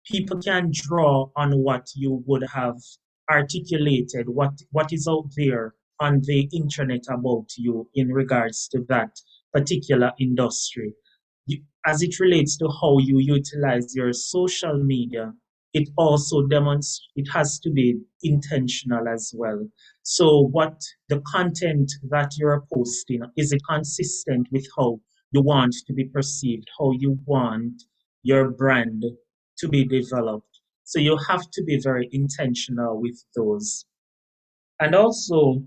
people can draw on what you would have articulated, what is out there on the internet about you in regards to that particular industry. As it relates to how you utilize your social media, it also demonstrates, it has to be intentional as well. So what the content that you're posting, is it consistent with how you want to be perceived, how you want your brand to be developed? So you have to be very intentional with those. And also,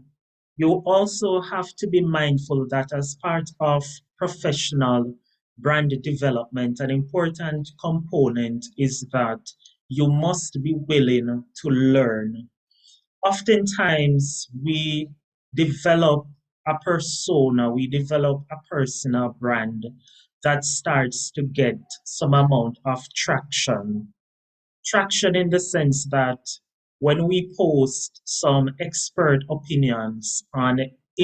you also have to be mindful that as part of professional brand development, an important component is that you must be willing to learn. Oftentimes, we develop a persona, we develop a personal brand that starts to get some amount of traction. Traction in the sense that when we post some expert opinions on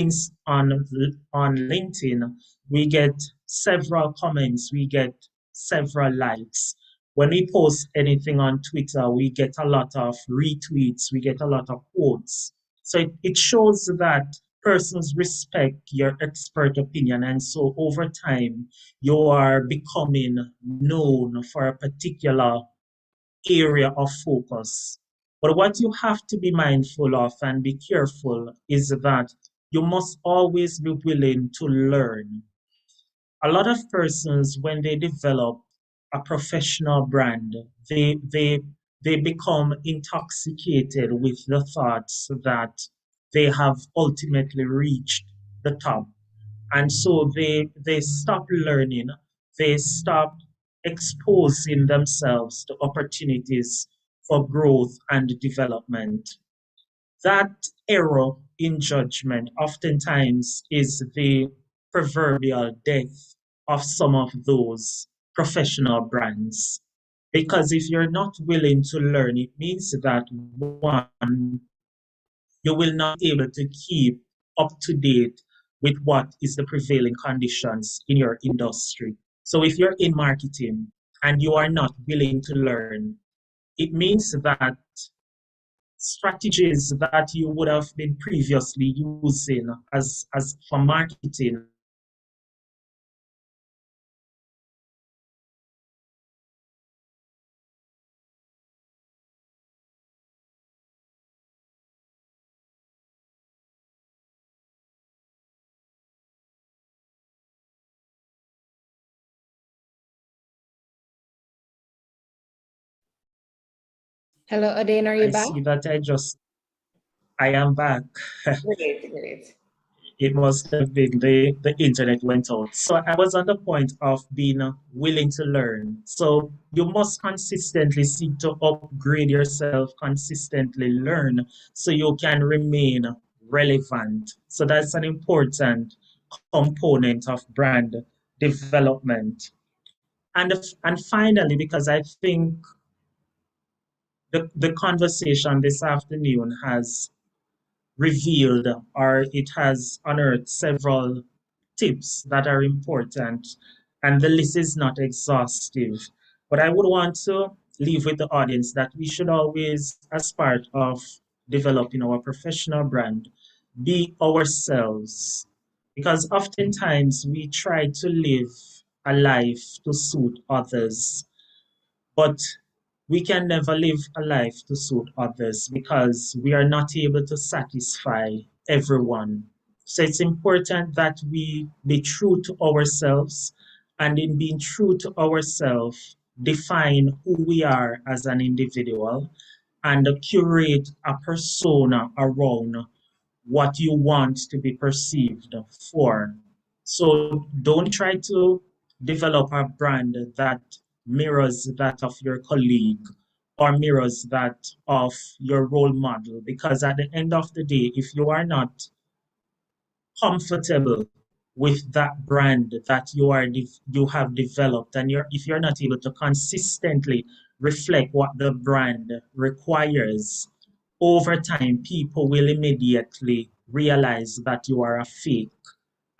LinkedIn, we get several comments, we get several likes. When we post anything on Twitter, we get a lot of retweets, we get a lot of quotes. So it shows that persons respect your expert opinion, and so over time you are becoming known for a particular area of focus. But what you have to be mindful of and be careful is that you must always be willing to learn. A lot of persons, when they develop a professional brand, they become intoxicated with the thoughts that they have ultimately reached the top. And so they stop learning, they stop exposing themselves to opportunities for growth and development. That error in judgment oftentimes is the proverbial death of some of those professional brands. Because if you're not willing to learn, it means that one, you will not be able to keep up to date with what is the prevailing conditions in your industry. So if you're in marketing and you are not willing to learn, it means that strategies that you would have been previously using as for marketing Hello, Adain, are you I back? see that I am back. Great, great. It must have been the internet went out. So I was on the point of being willing to learn. So you must consistently seek to upgrade yourself, consistently learn so you can remain relevant. So that's an important component of brand development. And finally, because I think the conversation this afternoon has revealed, or it has unearthed several tips that are important, and the list is not exhaustive. But I would want to leave with the audience that we should always, as part of developing our professional brand, be ourselves. Because oftentimes we try to live a life to suit others, but we can never live a life to suit others because we are not able to satisfy everyone. So it's important that we be true to ourselves, and in being true to ourselves, define who we are as an individual and curate a persona around what you want to be perceived for. So don't try to develop a brand that mirrors that of your colleague or mirrors that of your role model, because at the end of the day, if you are not comfortable with that brand that you have developed, and if you're not able to consistently reflect what the brand requires, over time people will immediately realize that you are a fake.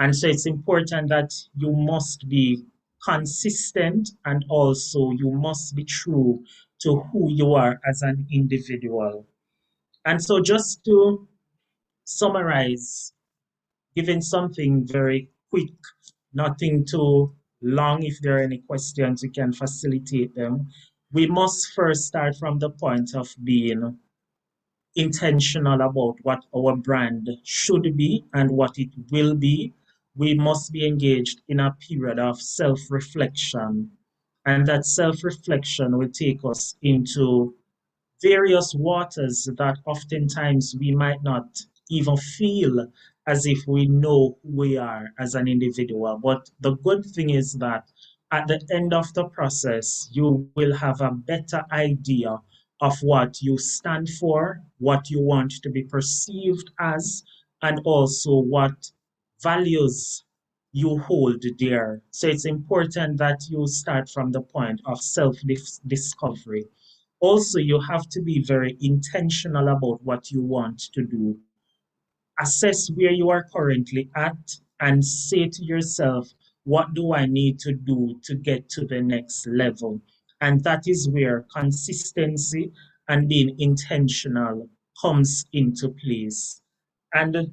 And so it's important that you must be consistent, and also you must be true to who you are as an individual. And so just to summarize, giving something very quick, nothing too long. If there are any questions, we can facilitate them. We must first start from the point of being intentional about what our brand should be and what it will be. We must be engaged in a period of self-reflection, and that self-reflection will take us into various waters that oftentimes we might not even feel as if we know who we are as an individual. But the good thing is that at the end of the process, you will have a better idea of what you stand for, what you want to be perceived as, and also what values you hold dear. So it's important that you start from the point of self-discovery. Also, you have to be very intentional about what you want to do. Assess where you are currently at and say to yourself, what do I need to do to get to the next level? And that is where consistency and being intentional comes into place. And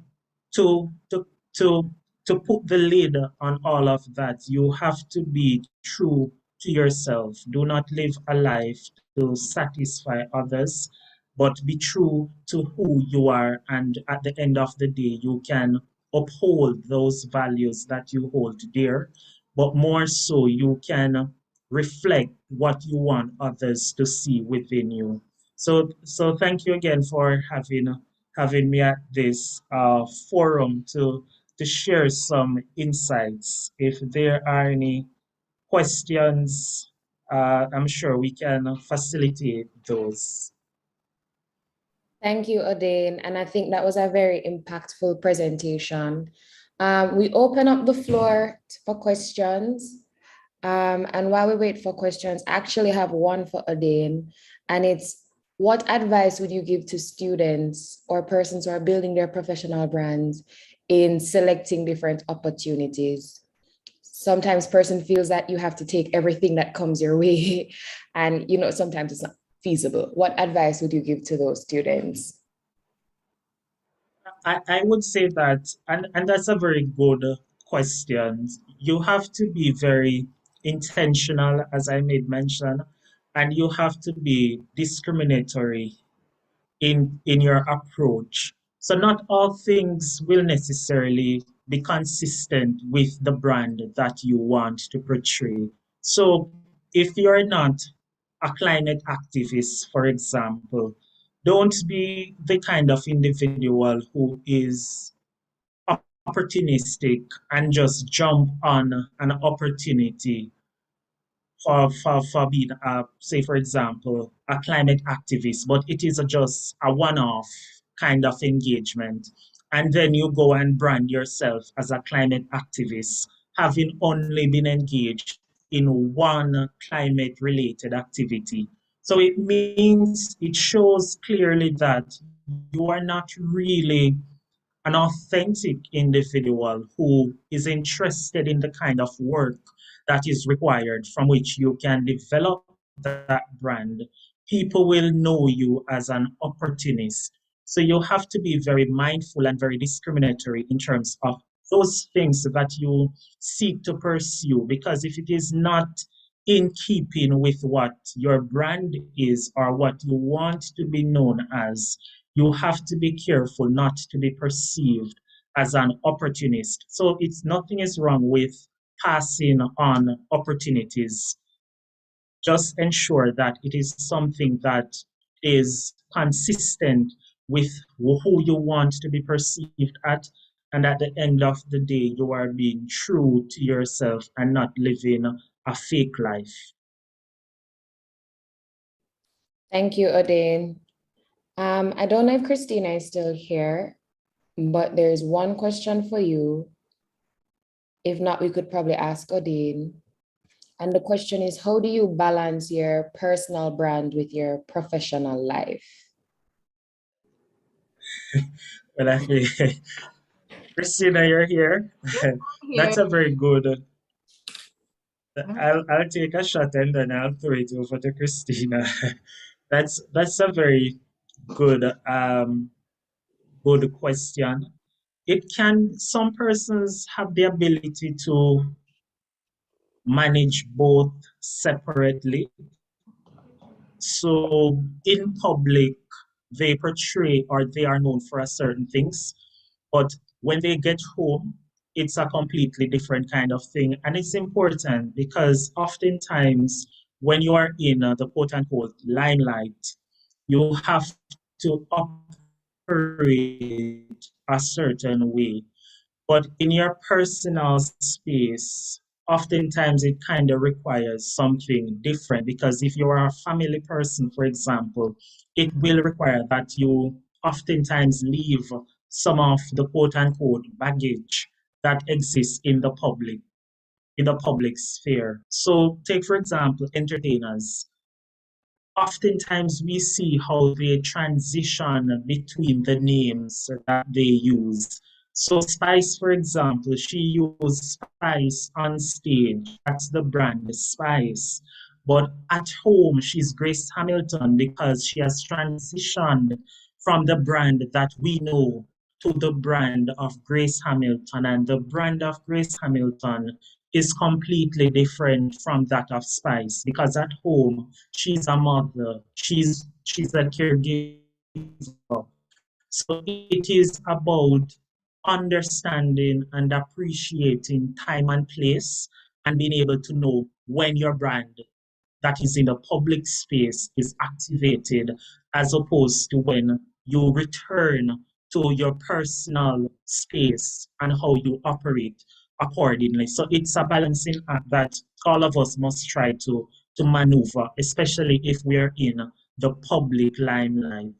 to, to, to, to put the lid on all of that, you have to be true to yourself. Do not live a life to satisfy others, but be true to who you are. And at the end of the day, you can uphold those values that you hold dear, but more so, you can reflect what you want others to see within you. So thank you again for having me at this forum to share some insights. If there are any questions, I'm sure we can facilitate those. Thank you, Odane. And I think that was a very impactful presentation. We open up the floor for questions. And while we wait for questions, I actually have one for Odane, and it's, what advice would you give to students or persons who are building their professional brands in selecting different opportunities? Sometimes person feels that you have to take everything that comes your way, and sometimes it's not feasible. What advice would you give to those students? I would say that, and that's a very good question. You have to be very intentional, as I made mention, and you have to be discriminatory in your approach. So not all things will necessarily be consistent with the brand that you want to portray. So if you're not a climate activist, for example, don't be the kind of individual who is opportunistic and just jump on an opportunity for being say for example a climate activist, but it is just a one-off kind of engagement. And then you go and brand yourself as a climate activist, having only been engaged in one climate related activity. So it means, it shows clearly that you are not really an authentic individual who is interested in the kind of work that is required from which you can develop that brand. People will know you as an opportunist. So you have to be very mindful and very discriminatory in terms of those things that you seek to pursue, because if it is not in keeping with what your brand is or what you want to be known as, you have to be careful not to be perceived as an opportunist. So it's nothing is wrong with passing on opportunities. Just ensure that it is something that is consistent with who you want to be perceived at. And at the end of the day, you are being true to yourself and not living a fake life. Thank you, Odin. I don't know if Christina is still here, but there's one question for you. If not, we could probably ask Odin. And the question is, how do you balance your personal brand with your professional life? Well, I think, Christina, you're here. That's a very good. I'll take a shot and then I'll throw it over to Christina. That's a very good good question. Some persons have the ability to manage both separately. So in public, they portray or they are known for a certain things, but when they get home, it's a completely different kind of thing. And it's important because oftentimes when you are in the quote unquote limelight, you have to operate a certain way. But in your personal space, oftentimes it kind of requires something different, because if you are a family person, for example, it will require that you oftentimes leave some of the quote unquote baggage that exists in the public sphere. So take, for example, entertainers. Oftentimes we see how they transition between the names that they use. So Spice, for example, she used Spice on stage. That's the brand, Spice. But at home, she's Grace Hamilton because she has transitioned from the brand that we know to the brand of Grace Hamilton. And the brand of Grace Hamilton is completely different from that of Spice, because at home she's a mother, she's a caregiver. So it is about understanding and appreciating time and place and being able to know when your brand that is in the public space is activated, as opposed to when you return to your personal space and how you operate accordingly. So it's a balancing act that all of us must try to maneuver, especially if we're in the public limelight.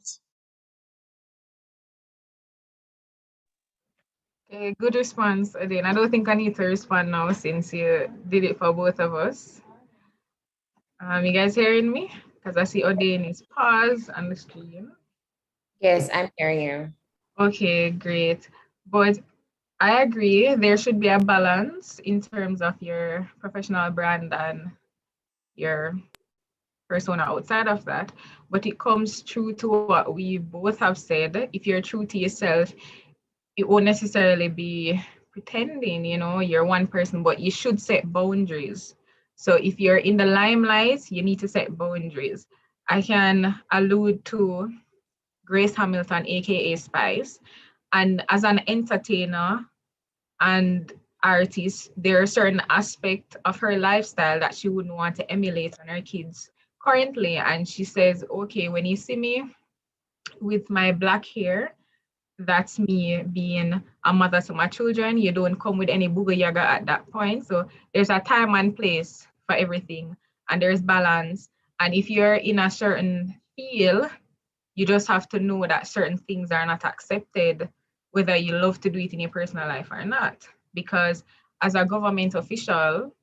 Okay, good response, Odin. I don't think I need to respond now since you did it for both of us. You guys hearing me? Because I see Odin is paused on the screen. Yes, I'm hearing you. Okay, great. But I agree, there should be a balance in terms of your professional brand and your persona outside of that. But it comes true to what we both have said. If you're true to yourself, it won't necessarily be pretending, you're one person, but you should set boundaries. So if you're in the limelight, you need to set boundaries. I can allude to Grace Hamilton, aka Spice. And as an entertainer and artist, there are certain aspects of her lifestyle that she wouldn't want to emulate on her kids currently. And she says, okay, when you see me with my black hair, that's me being a mother to my children. You don't come with any booger yaga at that point. So there's a time and place for everything, and there's balance. And if you're in a certain field, You just have to know that certain things are not accepted, whether you love to do it in your personal life or not. Because as a government official,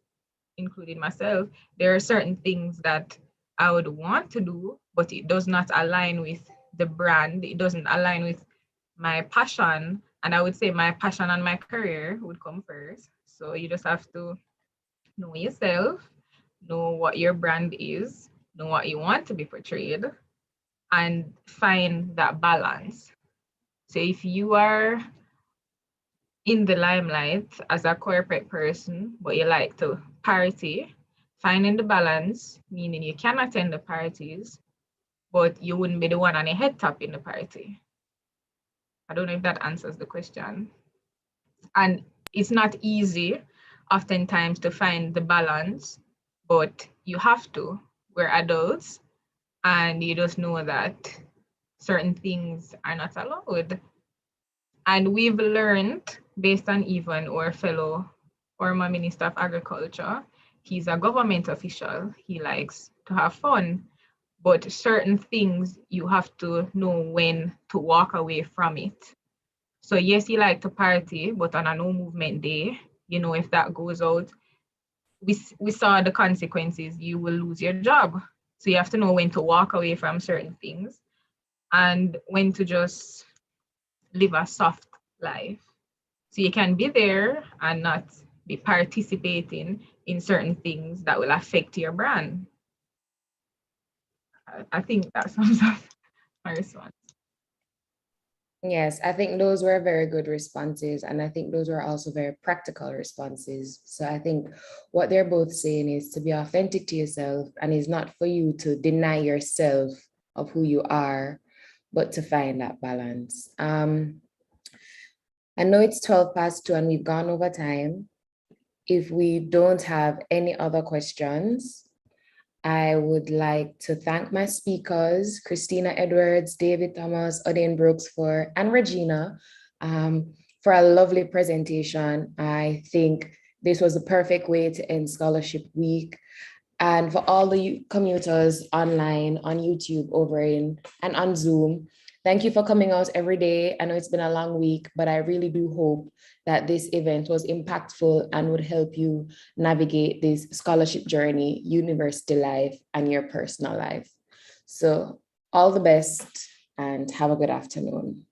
including myself, there are certain things that I would want to do, but it does not align with the brand. It doesn't align with my passion. And I would say my passion and my career would come first. So you just have to know yourself, know what your brand is, know what you want to be portrayed, and find that balance. So if you are in the limelight as a corporate person, but you like to party, finding the balance, meaning you can attend the parties, but you wouldn't be the one on a head top in the party. I don't know if that answers the question. And it's not easy oftentimes to find the balance, but you have to. We're adults, and you just know that certain things are not allowed. And we've learned, based on even our fellow former Minister of Agriculture, he's a government official. He likes to have fun, but certain things you have to know when to walk away from it. So yes, he likes to party, but on a no movement day, you know, if that goes out, we saw the consequences. You will lose your job. So you have to know when to walk away from certain things and when to just live a soft life. So you can be there and not be participating in certain things that will affect your brand. I think that sums up my response. Yes, I think those were very good responses. And I think those were also very practical responses. So I think what they're both saying is to be authentic to yourself, and it's not for you to deny yourself of who you are, but to find that balance. I know it's 2:12 and we've gone over time. If we don't have any other questions, I would like to thank my speakers, Christina Edwards, David Thomas, Odin Brooks and Regina for a lovely presentation. I think this was the perfect way to end Scholarship Week. And for all the commuters online, on YouTube, and on Zoom, thank you for coming out every day. I know it's been a long week, but I really do hope that this event was impactful and would help you navigate this scholarship journey, university life, and your personal life. So all the best and have a good afternoon.